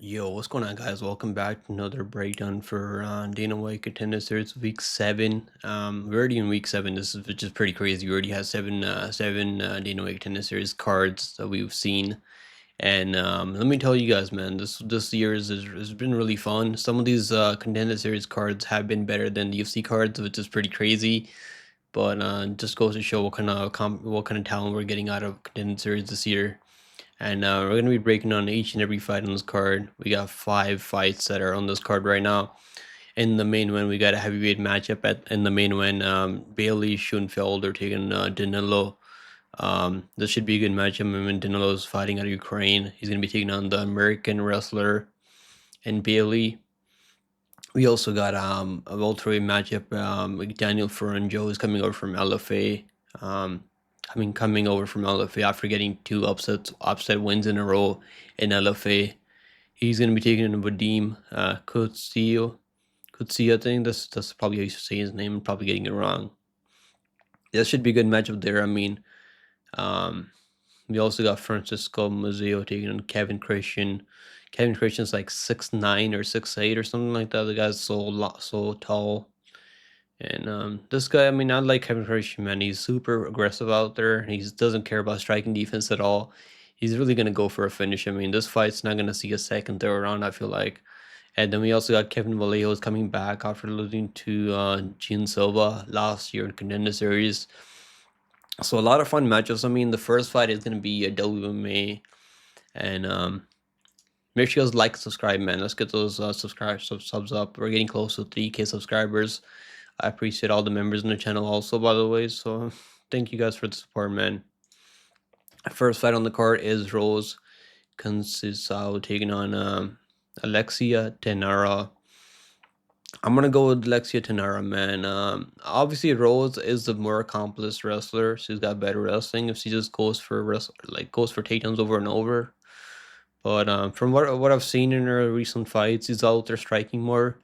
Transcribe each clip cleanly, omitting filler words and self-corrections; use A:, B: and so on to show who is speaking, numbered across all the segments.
A: Yo, what's going on, guys? Welcome back to another breakdown for Dana White Contender Series Week 7. We're already in Week 7. This is which is pretty crazy. We already have seven Dana White Contender Series cards that we've seen. And let me tell you guys, man, this year has been really fun. Some of these Contender Series cards have been better than the UFC cards, which is pretty crazy. But just goes to show what kind of talent we're getting out of Contender Series this year. And we're going to be breaking down each and every fight on this card. We got 5 fights that are on this card right now. In the main one, we got a heavyweight matchup in the main one. Bailey, Schoenfelder taking Danylo. This should be a good matchup. I mean, Danylo is fighting out of Ukraine. He's going to be taking on the American wrestler and Bailey. We also got a welterweight matchup. Like Daniel Frunza is coming over from LFA. Coming over from LFA after getting 2 upset wins in a row in LFA. He's going to be taking in Vadym, Kutsyi, I think that's probably how you say his name. I'm probably getting it wrong. That should be a good matchup there. I mean, we also got Francesco Mazzeo taking on Kevin Christian. Kevin Christian's like 6'9" or 6'8" or something like that. The guy's so tall. And this guy, I mean, I like Kevin Christian, man. He's super aggressive out there. He doesn't care about striking defense at all. He's really gonna go for a finish. I mean, this fight's not gonna see a second, third round, I feel like. And then we also got Kevin Vallejos coming back after losing to Gene Silva last year in Contender Series. So a lot of fun matchups. I mean, the first fight is gonna be a WMA, and make sure you guys like, subscribe, man. Let's get those subs up. We're getting close to 3K subscribers. I appreciate all the members in the channel also, by the way. So thank you guys for the support, man. First fight on the card is Rose Conceição taking on Alexia Thainara. I'm gonna go with Alexia Thainara, man. Obviously Rose is the more accomplished wrestler. She's got better wrestling if she just goes for takedowns over and over. But from what I've seen in her recent fights, she's out there striking more,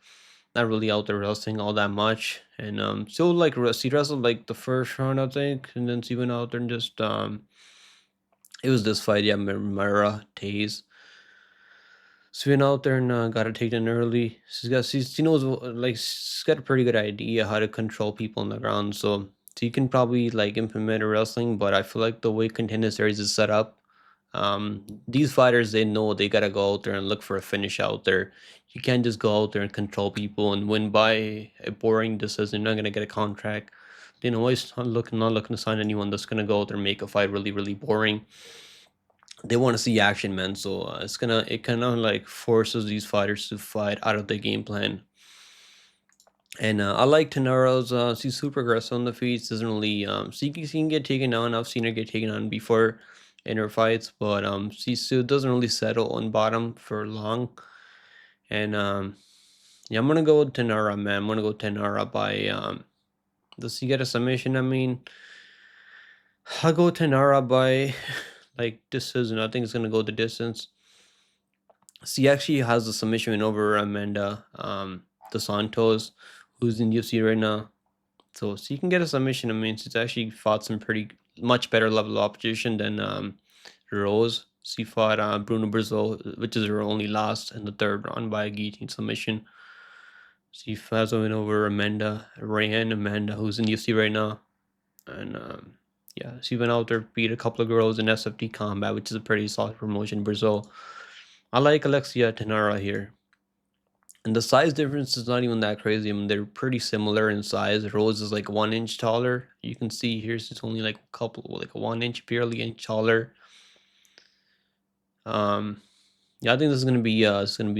A: not really out there wrestling all that much. And still, like, she wrestled like the first round, I think, and then she went out there and just it was this fight, yeah, Mara Taze. She went out there and got a takedown early. She knows, like, she's got a pretty good idea how to control people on the ground, so she can probably like implement her wrestling. But I feel like the way Contender Series is set up, these fighters, they know they gotta go out there and look for a finish out there. You can't just go out there and control people and win by a boring decision. You're not gonna get a contract. You know, always not looking to sign anyone that's gonna go out there and make a fight really, really boring. They want to see action, man. So it kind of like forces these fighters to fight out of their game plan. And I like Thainara's. She's super aggressive on the feet. Doesn't really she can get taken on. I've seen her get taken on before in her fights, but she still doesn't really settle on bottom for long. And yeah, I'm gonna go with Thainara, man. I'm gonna go Thainara by does she get a submission? I mean, I'll go Thainara by like decision. I think it's gonna go the distance. She actually has a submission win over Amanda Dos Santos, who's in UFC right now. So she can get a submission. I mean, she's actually fought some pretty much better level of opposition than Rose. She fought Bruno Brazil, which is her only loss in the 3rd round by a guillotine submission. She has a win over Amanda, who's in UFC right now. And yeah, she went out there, beat a couple of girls in SFT Combat, which is a pretty solid promotion in Brazil. I like Alexia Thainara here. And the size difference is not even that crazy. I mean, they're pretty similar in size. Rose is like 1 inch taller. You can see here she's only like a 1 inch, barely inch taller. Yeah, I think this is gonna be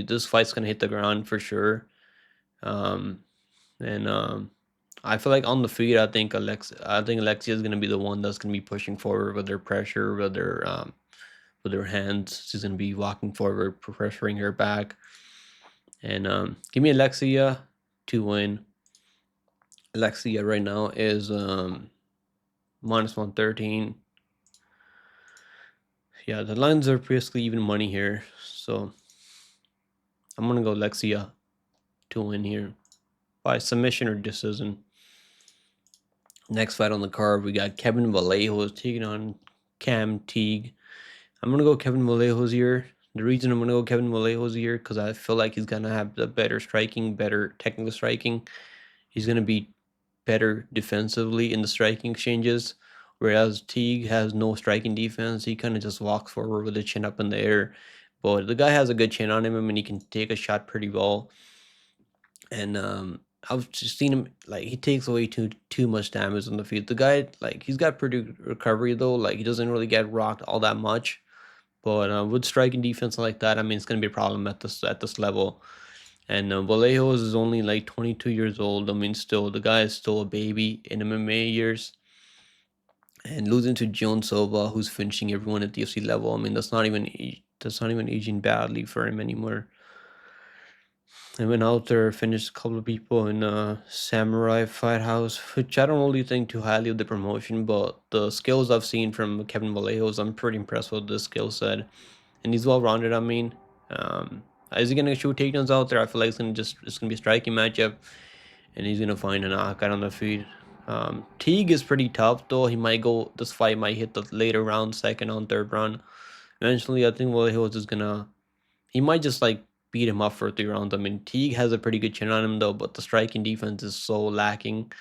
A: this fight's gonna hit the ground for sure. And I feel like on the feet, I think Alexia is gonna be the one that's gonna be pushing forward with their pressure, with their hands. She's gonna be walking forward, pressuring her back. And give me Alexia to win. Alexia right now is minus 113. Yeah, the lines are basically even money here, so I'm gonna go Alexia to win here by submission or decision. Next fight on the card, we got Kevin Vallejos taking on Teague. I'm gonna go Kevin Vallejos here. The reason I'm gonna go Kevin Vallejos here because I feel like he's gonna have the better striking, better technical striking. He's gonna be better defensively in the striking exchanges, whereas Teague has no striking defense. He kind of just walks forward with the chin up in the air. But the guy has a good chin on him. I mean, he can take a shot pretty well. And I've just seen him like he takes away too much damage on the field. The guy like he's got pretty good recovery though. Like he doesn't really get rocked all that much. But with striking defense like that, I mean, it's gonna be a problem at this level. And Vallejos is only like 22 years old. I mean, still the guy is still a baby in MMA years. And losing to John Silva, who's finishing everyone at the UFC level, I mean, that's not even aging badly for him anymore. I went out there, finished a couple of people in Samurai Fight House, which I don't really think too highly of the promotion, but the skills I've seen from Kevin Vallejos, I'm pretty impressed with the skill set. And he's well rounded, I mean. Um, is he gonna shoot takedowns out there? I feel like it's gonna be a striking matchup, and he's gonna find a knockout on the feet. Teague is pretty tough though. This fight might hit the later round, second round, third round. Eventually, I think Vallejos is gonna he might just like beat him up for 3 rounds. I mean, Teague has a pretty good chin on him though, but the striking defense is so lacking.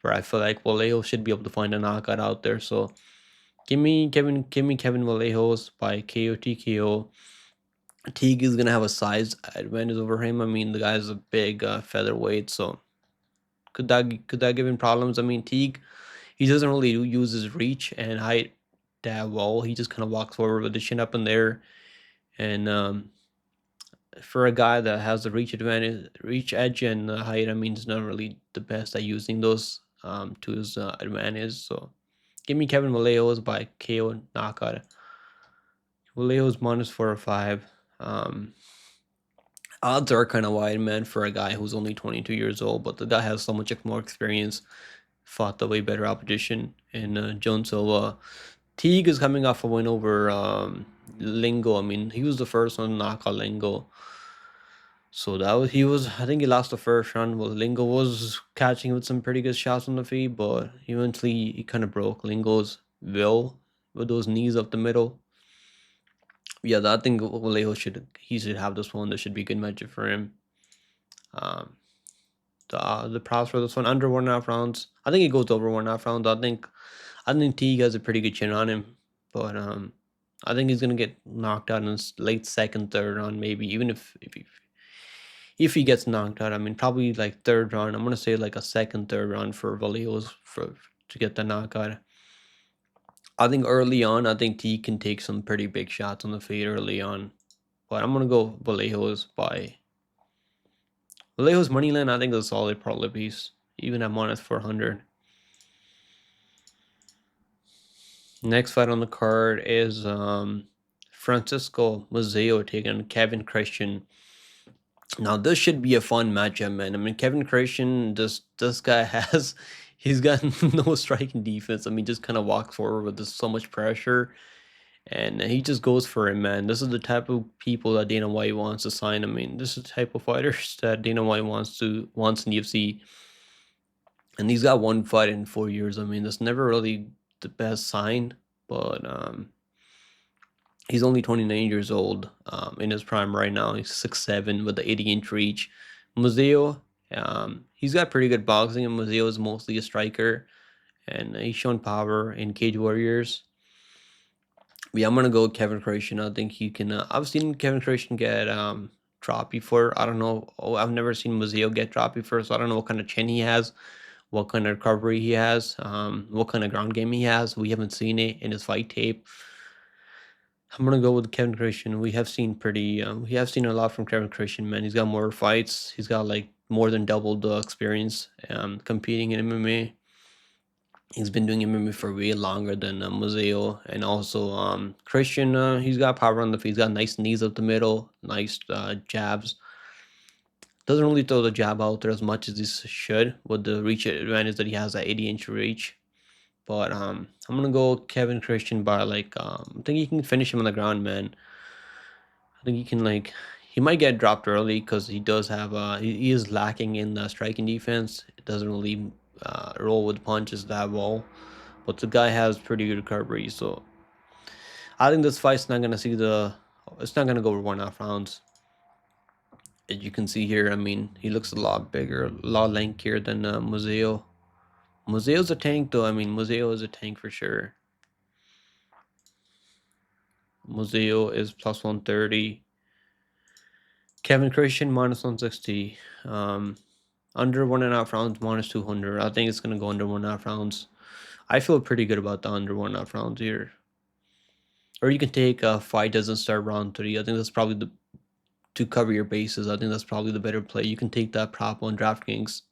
A: Where I feel like Vallejos should be able to find a knockout out there. So give me Kevin Vallejos by KO TKO. Teague is gonna have a size advantage over him. I mean, the guy's a big featherweight, so could that give him problems? I mean, Teague, he doesn't really use his reach and height that well. He just kind of walks forward with the chin up in there, and for a guy that has the reach edge and height, I mean, he's not really the best at using those to his advantage. So, give me Kevin Vallejos by KO knockout. Vallejos minus 4 or 5. Um, Odds are kind of wide, man, for a guy who's only 22 years old, but the guy has so much more experience, fought the way better opposition in Joan Silva. Teague is coming off a win over Lingo. I mean, he was the first one to knock out Lingo. So I think he lost the first round. Well, Lingo was catching with some pretty good shots on the feet, but eventually he kind of broke Lingo's will with those knees up the middle. Yeah, I think Vallejo should have this one. This should be a good matchup for him. Um, the props for this one under 1.5 rounds. I think it goes over 1.5 rounds. I think Teague has a pretty good chin on him, but I think he's gonna get knocked out in his late second, third round, maybe even if he gets knocked out. I mean, probably like third round. I'm gonna say like a second, third round for Vallejos to get the knockout. I think early on, I think Teague can take some pretty big shots on the feet early on, but I'm gonna go Vallejos by Vallejos moneyline. I think is a solid parlay piece, even at minus 400. Next fight on the card is Francesco Mazzeo taking on Kevin Christian. Now this should be a fun matchup, man. I mean, Kevin Christian, this guy he's got no striking defense. I mean, just kind of walks forward with so much pressure, and he just goes for it, man. This is the type of people that Dana White wants to sign. I mean, this is the type of fighters that Dana White wants in the UFC. And he's got one fight in 4 years. I mean, that's never really the best sign, but he's only 29 years old in his prime right now. He's 6'7" with the 80-inch reach. Mazzeo, he's got pretty good boxing, and Mazzeo is mostly a striker, and he's shown power in Cage Warriors. Yeah, I'm gonna go with Kevin Christian. I think he can. I've seen Kevin Christian get dropped before. I don't know. Oh, I've never seen Mazzeo get dropped before, so I don't know what kind of chin he has, what kind of recovery he has, what kind of ground game he has. We haven't seen it in his fight tape. I'm gonna go with Kevin Christian. We have seen a lot from Kevin Christian, man. He's got more fights. He's got like more than double the experience competing in MMA. He's been doing MMA for way longer than Mazzeo, and also Christian. He's got power on the feet. He's got nice knees up the middle, nice jabs. Doesn't really throw the jab out there as much as he should with the reach advantage that he has, that 80-inch reach. But I'm gonna go Kevin Christian by like I think he can finish him on the ground, man. I think he can he might get dropped early because he does have he is lacking in the striking defense. It doesn't really roll with punches that well, but the guy has pretty good recovery. So I think this fight's not gonna see the It's not gonna go over 1.5 rounds. As you can see here, I mean, he looks a lot bigger, a lot lankier than Mazzeo. Mazzeo's a tank though. I mean, Mazzeo is a tank for sure. Mazzeo is plus 130. Kevin Christian minus 160. Under 1.5 rounds minus 200. I think it's gonna go under 1.5 rounds. I feel pretty good about the under 1.5 rounds here. Or you can take fight doesn't start round 3. I think that's probably the to cover your bases. I think that's probably the better play. You can take that prop on DraftKings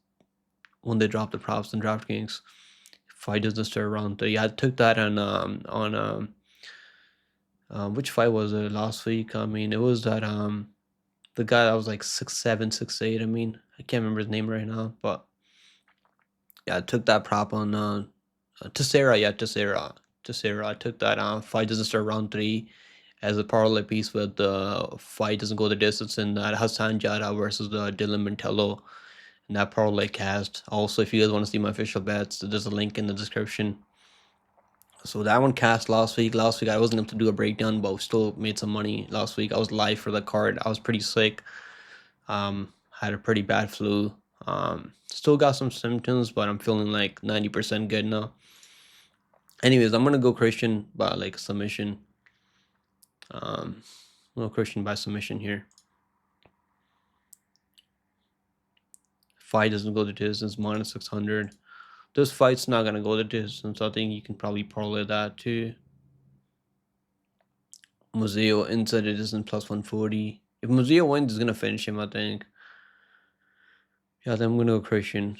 A: when they drop the props on DraftKings. Fight doesn't start round 3. I took that on which fight was it last week? I mean, it was that the guy that was like 6'7", 6'8". I mean, I can't remember his name right now, but yeah, I took that prop on Thainara. Yeah, Thainara. I took that fight doesn't start round 3 as a parlay piece with the fight doesn't go the distance in that Hassan Jada versus the Dylan Mantello and that parlay cast. Also, if you guys want to see my official bets, there's a link in the description. So that one cast last week. Last week I wasn't able to do a breakdown, but we still made some money last week. I was live for the card. I was pretty sick. Had a pretty bad flu. Still got some symptoms, but I'm feeling like 90% good now. Anyways, I'm gonna go Christian by like submission. Well, Christian by submission here. Fight doesn't go the distance, minus 600. This fight's not gonna go the distance. I think you can probably parlay that too. Mazzeo inside the distance plus 140. If Mazzeo wins, it's gonna finish him, I think. Yeah, then I'm gonna go Christian.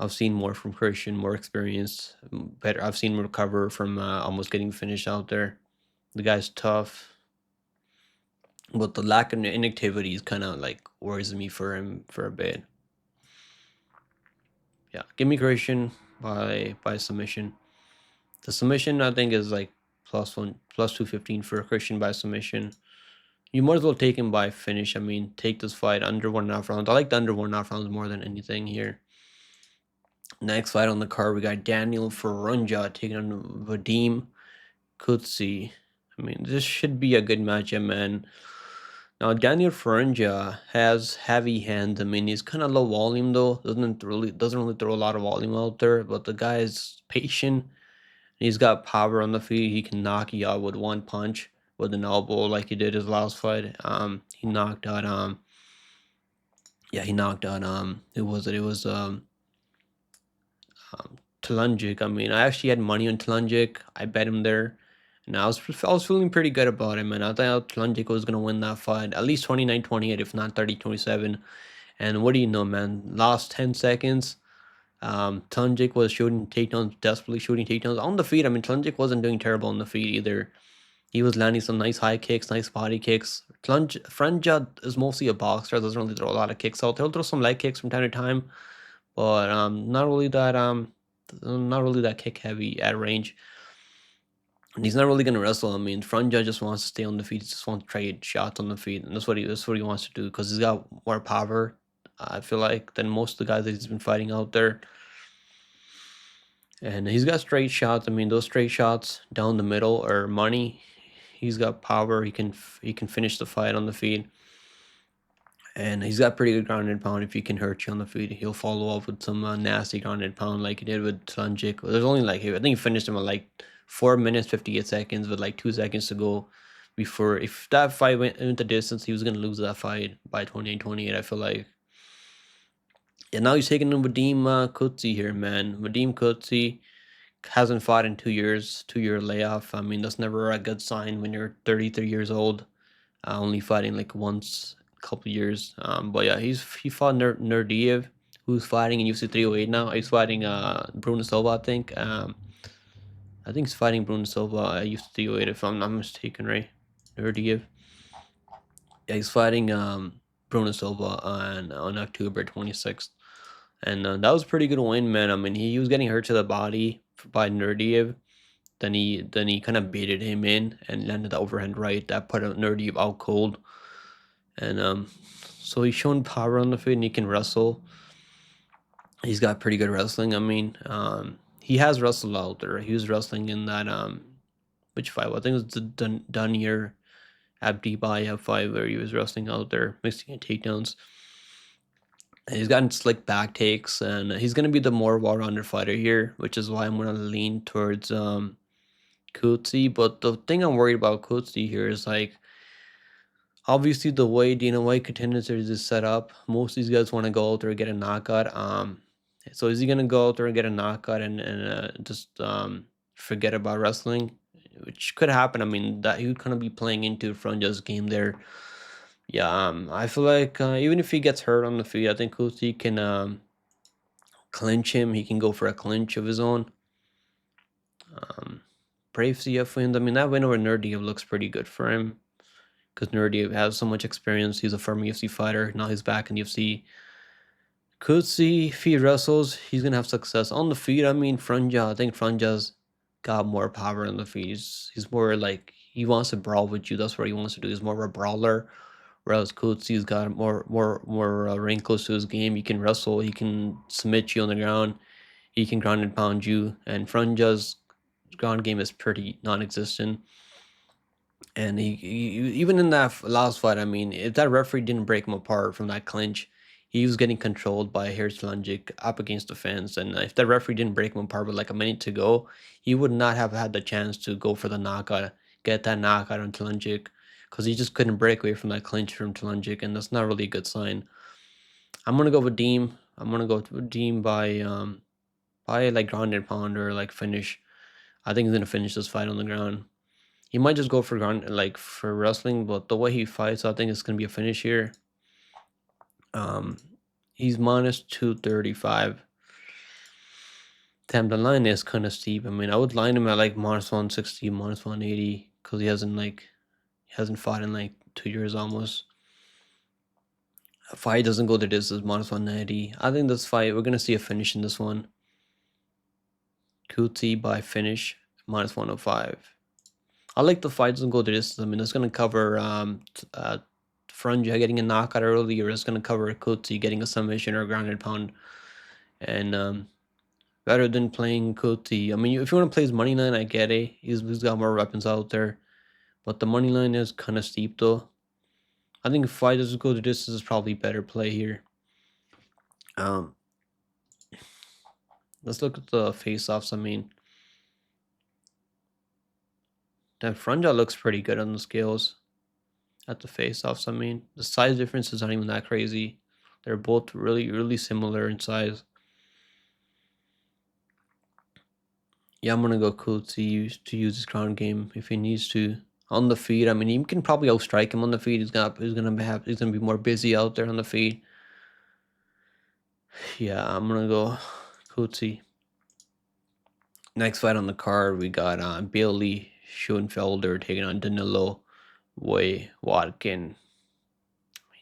A: I've seen more from Christian, more experience, better. I've seen him recover from almost getting finished out there. The guy's tough, but the lack of inactivity is kind of like worries me for him for a bit. Yeah, give me Christian by submission. The submission I think is like plus 215 for Christian by submission. You might as well take him by finish. I mean, take this fight under 1.5 rounds. I like the under 1.5 rounds more than anything here. Next fight on the card, we got Danylo Frunza taking on Vadym Kutsyi. I mean, this should be a good matchup, man. Now, Danylo Frunza has heavy hands. I mean, he's kind of low volume though. Doesn't really throw a lot of volume out there. But the guy is patient. He's got power on the feet. He can knock you out with one punch with an elbow, like he did his last fight. He knocked out who was it? It was Teague. I mean, I actually had money on Teague. I bet him there. And I was feeling pretty good about it, man. I thought Teague was going to win that fight. At least 29-28, if not 30-27. And what do you know, man? Last 10 seconds, Teague was shooting takedowns, desperately shooting takedowns on the feet. I mean, Teague wasn't doing terrible on the feet either. He was landing some nice high kicks, nice body kicks. Frunza is mostly a boxer. Doesn't really throw a lot of kicks out. He'll throw some leg kicks from time to time, but not really that kick heavy at range. And he's not really gonna wrestle. I mean, Frunza just wants to stay on the feet. He just wants to trade shots on the feet, and that's what he wants to do because he's got more power. I feel like than most of the guys that he's been fighting out there. And he's got straight shots. I mean, those straight shots down the middle are money. He's got power. He can finish the fight on the feet. And he's got pretty good ground and pound. If he can hurt you on the feet, he'll follow up with some nasty ground and pound like he did with Teague. There's only like, I think he finished him at like 4 minutes, 58 seconds with like 2 seconds to go before. If that fight went the distance, he was going to lose that fight by 28-28, I feel like. And now he's taking him Vadym Kutsyi here, man. Vadym Kutsyi hasn't fought in 2 years, 2-year layoff. I mean, that's never a good sign when you're 33 years old, only fighting like once a couple years. But yeah, he fought Nurdiev, who's fighting in UFC 308 now. He's fighting Bruno Silva, I think. I think he's fighting Bruno Silva at UFC 308 if I'm not mistaken, right? Nurdiev. Yeah, he's fighting Bruno Silva on October 26th. And that was a pretty good win, man. I mean, he was getting hurt to the body by Nurdiev. Then he kind of baited him in and landed the overhand right that put Nurdiev out cold. And so he's shown power on the feet and he can wrestle. He's got pretty good wrestling. I mean, he has wrestled out there. He was wrestling in that which fight? Well, I think it was the Danylo have D by F5 where he was wrestling out there, mixing in takedowns. And he's gotten slick back takes, and he's going to be the more well-rounded fighter here, which is why I'm going to lean towards Kutsyi. But the thing I'm worried about Kutsyi here is like, obviously the way Dana White Contender Series is set up, most of these guys want to go out there and get a knockout. So is he gonna go out there and get a knockout and just forget about wrestling, which could happen? I mean, that he would kind of be playing into Frunza's game there. Yeah, I feel like even if he gets hurt on the feet, I think Kutsyi can clinch him. He can go for a clinch of his own. Brave CF wins. I mean, that win over Nerdy looks pretty good for him because Nerdy has so much experience. He's a former UFC fighter. Now he's back in UFC. Kutsyi, if he wrestles, he's gonna have success on the feet. I mean, Frunza. I think Frunza's got more power on the feet. He's more like he wants to brawl with you. That's what he wants to do. He's more of a brawler. Whereas Kutsy's got more wrinkles to his game. He can wrestle. He can submit you on the ground. He can ground and pound you. And Frunza's ground game is pretty non-existent. And he even in that last fight, I mean, if that referee didn't break him apart from that clinch, he was getting controlled by Hertzlangic up against the fence. And if that referee didn't break him apart with like a minute to go, he would not have had the chance to go for the knockout, get that knockout on Tlangic, because he just couldn't break away from that clinch from Tlangic, and that's not really a good sign. I'm gonna go with Vadym. I'm gonna go with Vadym by like ground and pound or like finish. I think he's gonna finish this fight on the ground. He might just go for ground, like for wrestling, but the way he fights, I think it's gonna be a finish here. He's minus 235. Damn, the line is kind of steep. I mean, I would line him at like minus 160, minus 180, because he hasn't fought in like 2 years almost. A fight doesn't go to this is minus 190. I think this fight, we're gonna see a finish in this one. Kutsyi by finish, minus 105. I like the fight doesn't go to this. I mean, it's gonna cover Frunza getting a knockout early, or it's gonna cover Kutsyi getting a submission or a grounded pound. And better than playing Kutsyi. I mean, if you want to play his money line, I get it. He's got more weapons out there, but the money line is kind of steep though. I think if fight doesn't go to this is probably better play here. Let's look at the face-offs. I mean, that Frunza looks pretty good on the scales at the face-offs. I mean, the size difference is not even that crazy. They're both really similar in size. Yeah, I'm gonna go Kutsyi to use his ground game if he needs to. On the feet, I mean, you can probably outstrike him on the feet. He's gonna be more busy out there on the feet. Yeah, I'm gonna go Kutsyi. Next fight on the card, we got Bailey Schoenfelder taking on Danylo Voievodkin.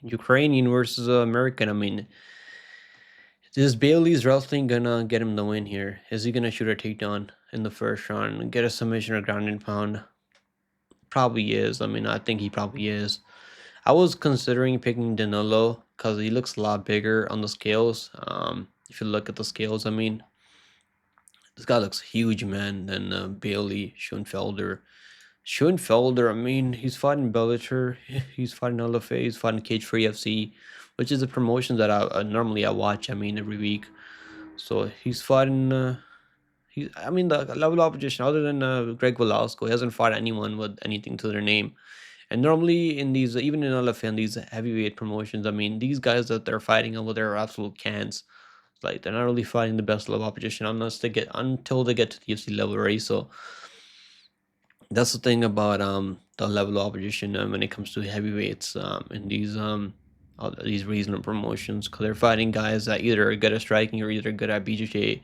A: Ukrainian versus American. I mean, is Bailey's wrestling gonna get him the win here? Is he gonna shoot a takedown in the first round and get a submission or ground and pound? Probably is. I mean, I think he probably is. I was considering picking Danylo because he looks a lot bigger on the scales. If you look at the scales, I mean, this guy looks huge, man, than Bailey Schoenfelder. Schoenfelder, I mean, he's fighting Bellator, he's fighting LFA, he's fighting Cage Free FC, which is a promotion that I normally watch, I mean, every week. So he's fighting, I mean, the level of opposition, other than Greg Velasco, he hasn't fought anyone with anything to their name. And normally in these, even in LFA, in these heavyweight promotions, I mean, these guys that they're fighting over there are absolute cans. Like, they're not really fighting the best level of opposition until they get to the UFC level, right? So that's the thing about the level of opposition when it comes to heavyweights in these regional promotions, because they're fighting guys that either are good at striking or either good at BJJ.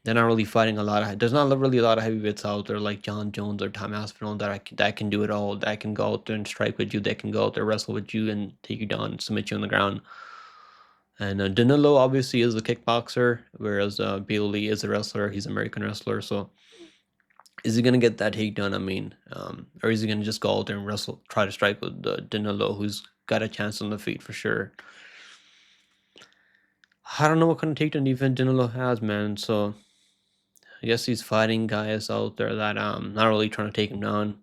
A: They're not really fighting a lot of. There's not really a lot of heavyweights out there like John Jones or Tom Aspinall that can do it all. That can go out there and strike with you. That can go out there, wrestle with you, and take you down, submit you on the ground. And Danylo obviously is a kickboxer, whereas Bailey is a wrestler. He's an American wrestler. So is he gonna get that takedown? I mean, or is he gonna just go out there and wrestle, try to strike with Danylo, who's got a chance on the feet for sure? I don't know what kind of takedown defense Danylo has, man. So I guess he's fighting guys out there that not really trying to take him down.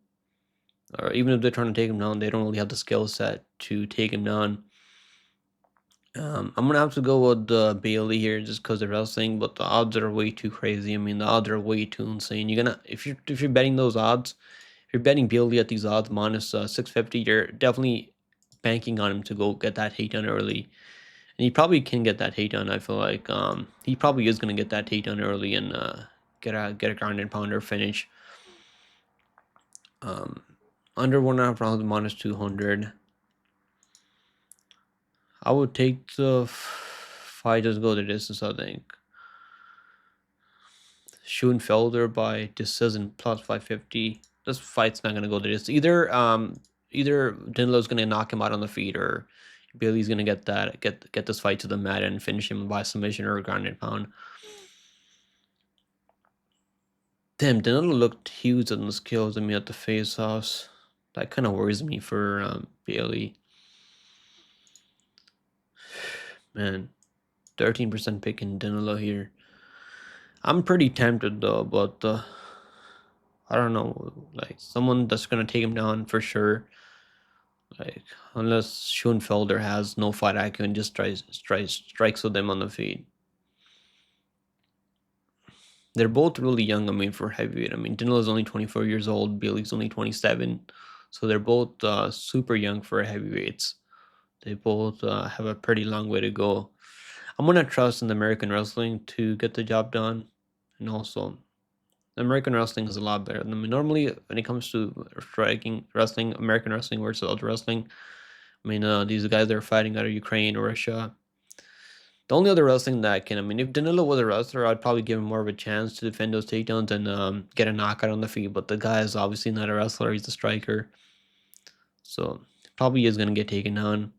A: or even if they're trying to take him down, they don't really have the skill set to take him down. I'm gonna have to go with Bailey here just because they're wrestling, but the odds are way too crazy. I mean, the odds are way too insane. You're gonna if you're betting those odds, if you're betting Bailey at these odds minus 650, you're definitely banking on him to go get that takedown early, and he probably can get that takedown. I feel like he probably is gonna get that takedown early and get a ground and pounder finish. Under 1.5 rounds minus 200. I would take the fighters go the distance, I think. Schoenfelder by decision plus 550. This fight's not gonna go the distance. Either Danylo's gonna knock him out on the feet, or Bailey's gonna get this fight to the mat and finish him by submission or ground and pound. Damn, Danylo looked huge on the skills. I mean, at the face-offs. That kind of worries me for Bailey. Man, 13% picking Danylo here. I'm pretty tempted though, but I don't know, like someone that's gonna take him down for sure. Like unless Schoenfelder has no fight IQ and just strikes with them on the feet. They're both really young. I mean, for heavyweight. I mean, Danylo's only 24 years old. Bailey's only 27, so they're both super young for heavyweights. They both have a pretty long way to go. I'm gonna trust in the American wrestling to get the job done, and also American wrestling is a lot better. I mean, normally when it comes to striking wrestling, American wrestling versus other wrestling, I mean, these guys that are fighting out of Ukraine or Russia. The only other wrestling that can, I mean, if Danylo was a wrestler, I'd probably give him more of a chance to defend those takedowns and get a knockout on the feet. But the guy is obviously not a wrestler; he's a striker, so probably is gonna get taken down.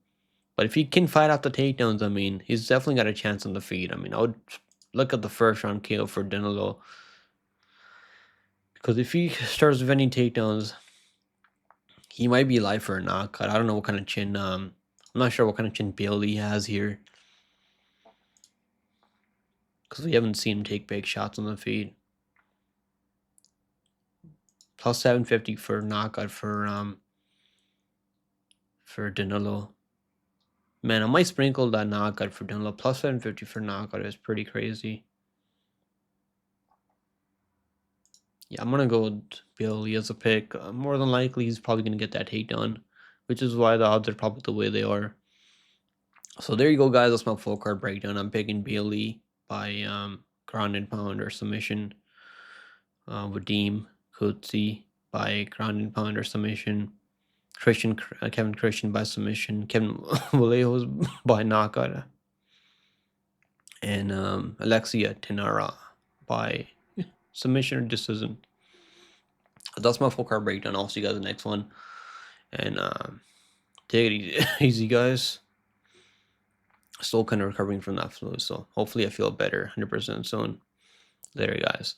A: But if he can fight out the takedowns, I mean, he's definitely got a chance on the feet. I mean, I would look at the first round KO for Danylo. Because if he starts defending takedowns, he might be live for a knockout. I don't know what kind of chin. I'm not sure what kind of chin Bailey has here. Because we haven't seen him take big shots on the feet. Plus 750 for knockout for Danylo. Man, I might sprinkle that knockout for Danylo. Plus 750 for knockout is pretty crazy. Yeah, I'm gonna go with Bailey as a pick. More than likely, he's probably gonna get that takedown, which is why the odds are probably the way they are. So there you go, guys. That's my full card breakdown. I'm picking Bailey by ground and pound or submission. Vadym, Kutsyi by ground and pound or submission. Kevin Christian by submission. Kevin Vallejos by knockout. And Alexia Thainara by submission or decision. That's my full card breakdown. I'll see you guys in the next one. And take it easy, guys. Still kind of recovering from that flu, so hopefully I feel better 100% soon. Later, guys.